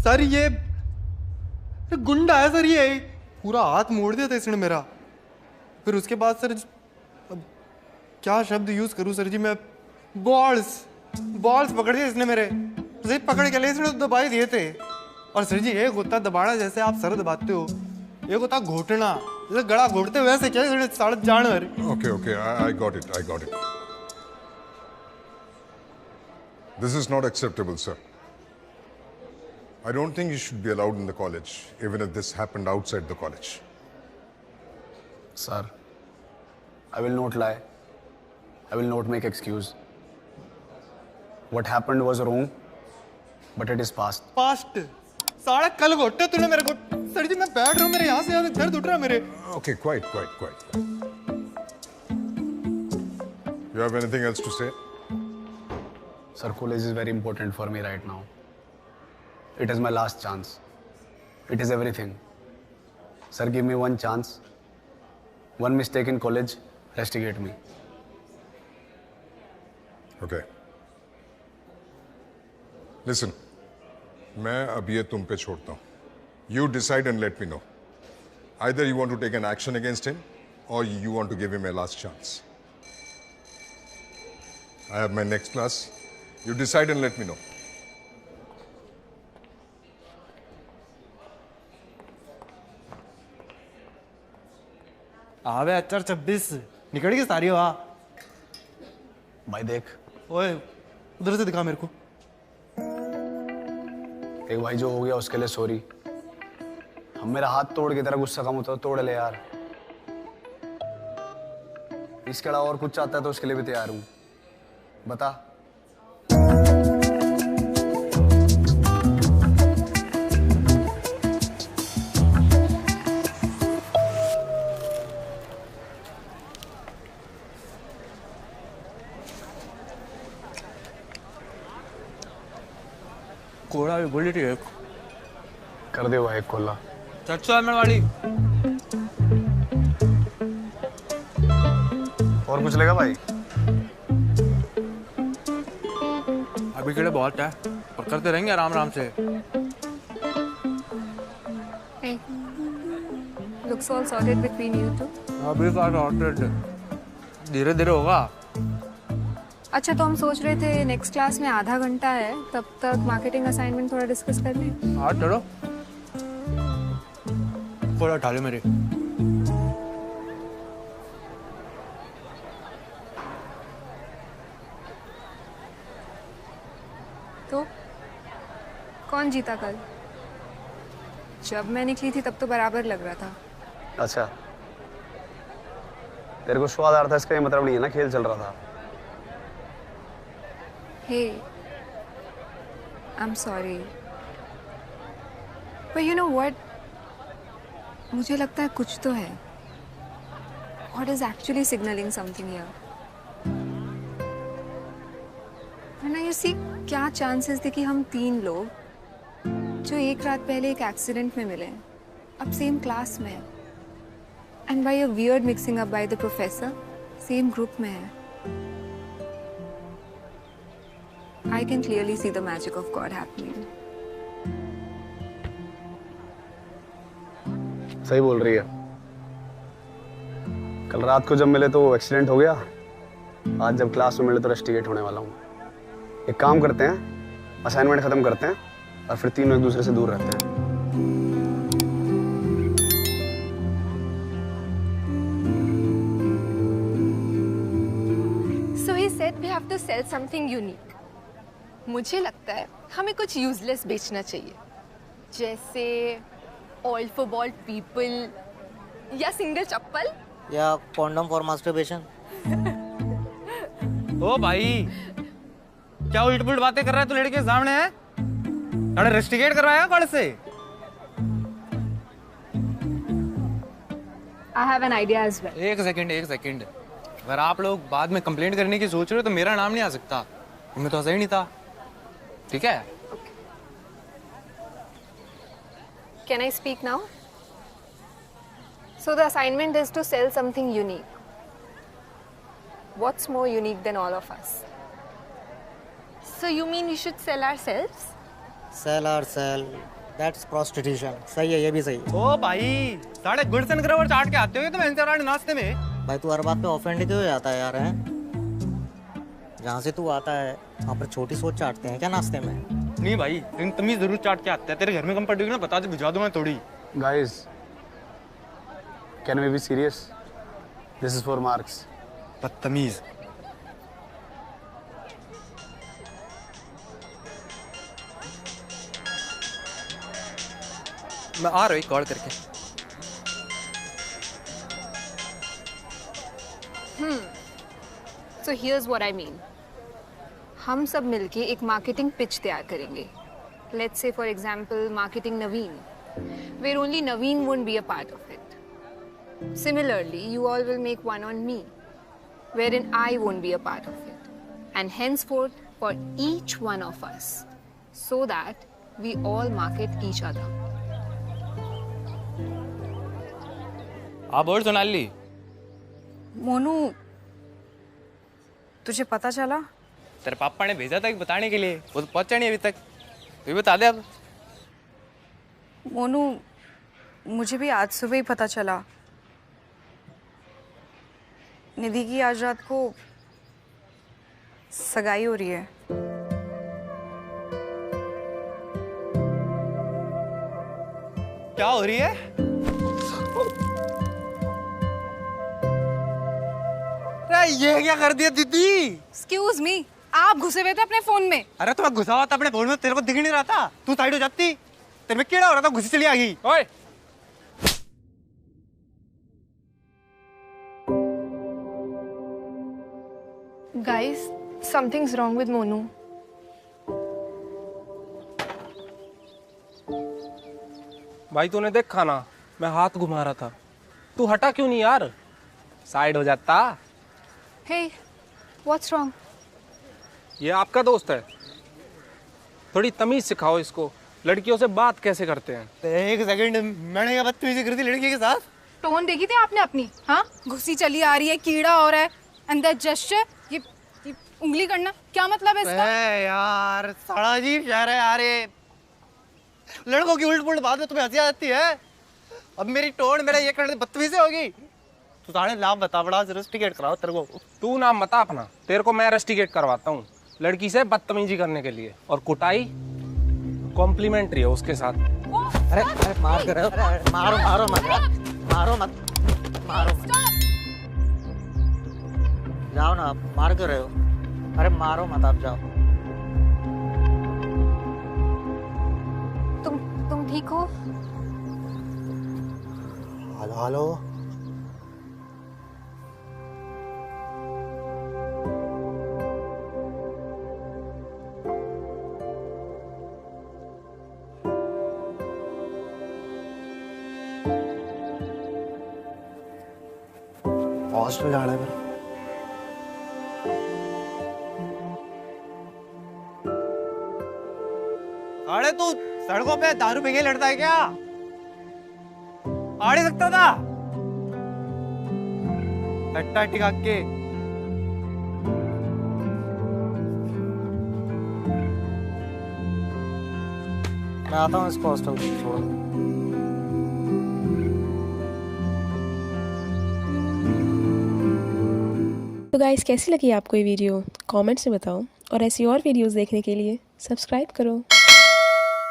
Sir ये गुंडा है सर, ये पूरा हाथ मोड़ दिया था इसने मेरा। फिर उसके बाद सर अब क्या शब्द यूज करूं सर जी मैं, बॉल्स पकड़ दिए इसने मेरे, सही पकड़ के ले इसने तो दबा ही दिए थे। और सर जी एक होता दबाना जैसे आप सर दबाते हो, एक होता घोटना जैसे गला घोटते वैसे क्या इसने साढ़े जानवर। Okay, I got it. This is not acceptable, sir. I don't think you should be allowed in the college, even if this happened outside the college. Sir, I will not lie. I will not make excuse. What happened was wrong, but it is past. Past साढ़े कल घोटे तूने मेरे को। Sir जी मैं बैठ रहा हूँ, मेरे यहाँ से यहाँ दर्द उठ रहा है मेरे। Okay, quiet. You have anything else to say? Sir, college is very important for me right now. It is my last chance. It is everything. Sir, give me one chance. One mistake in college, rustigate me. Okay. Listen, मैं अब ये तुम पे छोड़ता हूँ. You decide and let me know. Either you want to take an action against him, or you want to give him a last chance. I have my next class. You decide and let me know. आवे अच्छा 26 निकल गई सारी हवा। भाई देख, ओए उधर से दिखा मेरे को। एक भाई जो हो गया उसके लिए सॉरी। हम मेरा हाथ तोड़ के तेरा गुस्सा कम होता तो तोड़ ले यार। इसके अलावा और कुछ चाहता है तो उसके लिए भी तैयार हूं। बता। कोड़ा भी बोली थी एक कर दे भाई खोला। 400 ml वाली। और कुछ लेगा भाई? अभी के लिए बहुत है और करते रहेंगे आराम आराम से। Hey, looks all sorted between you two. अभी का sorted, धीरे धीरे होगा। अच्छा तो हम सोच रहे थे नेक्स्ट क्लास में आधा घंटा है, तब तक मार्केटिंग असाइनमेंट थोड़ा डिस्कस कर लें। हाँ चलो। थोड़ा उठा ले मेरे। तो कौन जीता कल? जब मैं निकली थी तब तो बराबर लग रहा था। अच्छा, तेरे को स्वाद आ रहा था इसका ये मतलब नहीं है ना खेल चल रहा था। Hey, I'm sorry. But you know what? मुझे लगता है कुछ तो है. What is actually signaling something here? वरना you see क्या chances थे कि हम 3 लोग जो एक रात पहले एक एक्सीडेंट में मिले अब सेम क्लास में हैं and by a weird mixing up by the professor same group में हैं. I can clearly see the magic of God happening. सही बोल रही है। कल रात को जब मिले तो एक्सीडेंट हो गया, आज जब क्लास में मिले तो रस्टिकेट होने वाला हूँ। एक काम करते हैं, असाइनमेंट खत्म करते हैं और फिर तीनों एक दूसरे से दूर रहते हैं। So he said we have to sell something unique. मुझे लगता है हमें कुछ यूजलेस बेचना चाहिए, जैसे ऑयल फॉर बॉल्ड पीपल या सिंगल चप्पल या कॉन्डम फॉर मास्टरबेशन। ओ भाई क्या उल्ट पुल्ट बातें कर रहा है तू लड़के के सामने है? अरे रेस्टिकेट करवाया कौन से? I have an idea as well. एक सेकंड। अगर आप लोग बाद में कंप्लेंट करने की सोच रहे हो तो मेरा नाम नहीं आ सकता। मैं तो सही नहीं था, ठीक है? Can I speak now? So the assignment is to sell something unique. What's more unique than all of us? So you mean we should sell ourselves? Seller sell that's prostitution. सही है, ये भी सही है। ओ भाई, साढ़े गुड़सन ग्रवर चाट के आते हो तुम एंसर नाश्ते में। भाई तू हर बात पे ऑफेंड क्यों हो जाता है यार? हैं जहाँ से तू आता है वहाँ पर छोटी सोच चाटते हैं क्या नाश्ते में? नहीं भाई, तुम ही जरूर चाट के आते हैं। तेरे घर में कम पड़ी ना, बता दे, भिजवा दूंगा थोड़ी। Guys, can we be serious? This is for marks. बदतमीज। मैं आ रहा हूँ कॉल करके। So here's what I mean. हम सब मिलके एक मार्केटिंग पिच तैयार करेंगे. Let's say for example marketing Naveen, where only Naveen won't be a part of it. Similarly, you all will make one on me, wherein I won't be a part of it. And henceforth for each one of us, so that we all market each other. आप बोल सोनाली। मोनू, तुझे पता चला? तेरे पापा ने भेजा था एक बताने के लिए, वो तो पहुंचा नहीं अभी तक। तू बता दे अब। मोनू, मुझे भी आज सुबह ही पता चला। निधि की आज रात को सगाई हो रही है। क्या हो रही है? अरे ये क्या कर दिया दीदी? Excuse me, आप घुसे हुए थे अपने फोन में। अरे तो मैं घुसा हुआ था अपने फोन में, तेरे को दिख नहीं रहा था। तू साइड हो जाती, तेरे में कीड़ा हो रहा था, घुसी चली आ गई। ओए Guys, something's wrong with Monu. भाई तूने देखा ना, मैं हाथ घुमा रहा था, तू हटा क्यों नहीं यार? साइड हो जाता। Hey, what's wrong? ये आपका दोस्त है, थोड़ी तमीज सिखाओ इसको। लड़कियों से बात कैसे करते हैं? एक सेकंड, मैंने क्या बदतमीजी कर दी लड़की के साथ? टोन देखी थी आपने अपनी? हाँ, घुसी चली आ रही है, कीड़ा हो रहा है, अंदर जेस्चर, ये उंगली करना, क्या मतलब है इसका? यार साड़ा अजीब शहर है यार ये। लड़कों की उल्ट पुल्ट बात में तुम्हें हंसी आ जाती है। अब मेरी टोन मेरा ये करने बदतमीजी होगी। तू साढ़े नाम बता, बड़ा रस्टिकेट कराओ तेरे को। तू नाम बता अपना, तेरे को मैं रस्टिकेट करवाता हूँ लड़की से बदतमीजी करने के लिए, और कुटाई कॉम्प्लीमेंट्री है उसके साथ। अरे अरे मार कर रहे हो? अरे मारो मारो मत, मारो मत, मारो। जाओ ना, आप मार कर रहे हो? अरे मारो मत, आप जाओ। तुम ठीक हो? Hello hello. हॉस्टल जाना है मेरे। अरे तू सड़कों पे दारू पी के लड़ता है क्या? आ नहीं सकता था? टट्टा टिका के। मैं आता हूँ इसको हॉस्टल छोड़। तो गाइस, कैसी लगी आपको ये वीडियो? कमेंट्स में बताओ, और ऐसी और वीडियोस देखने के लिए सब्सक्राइब करो।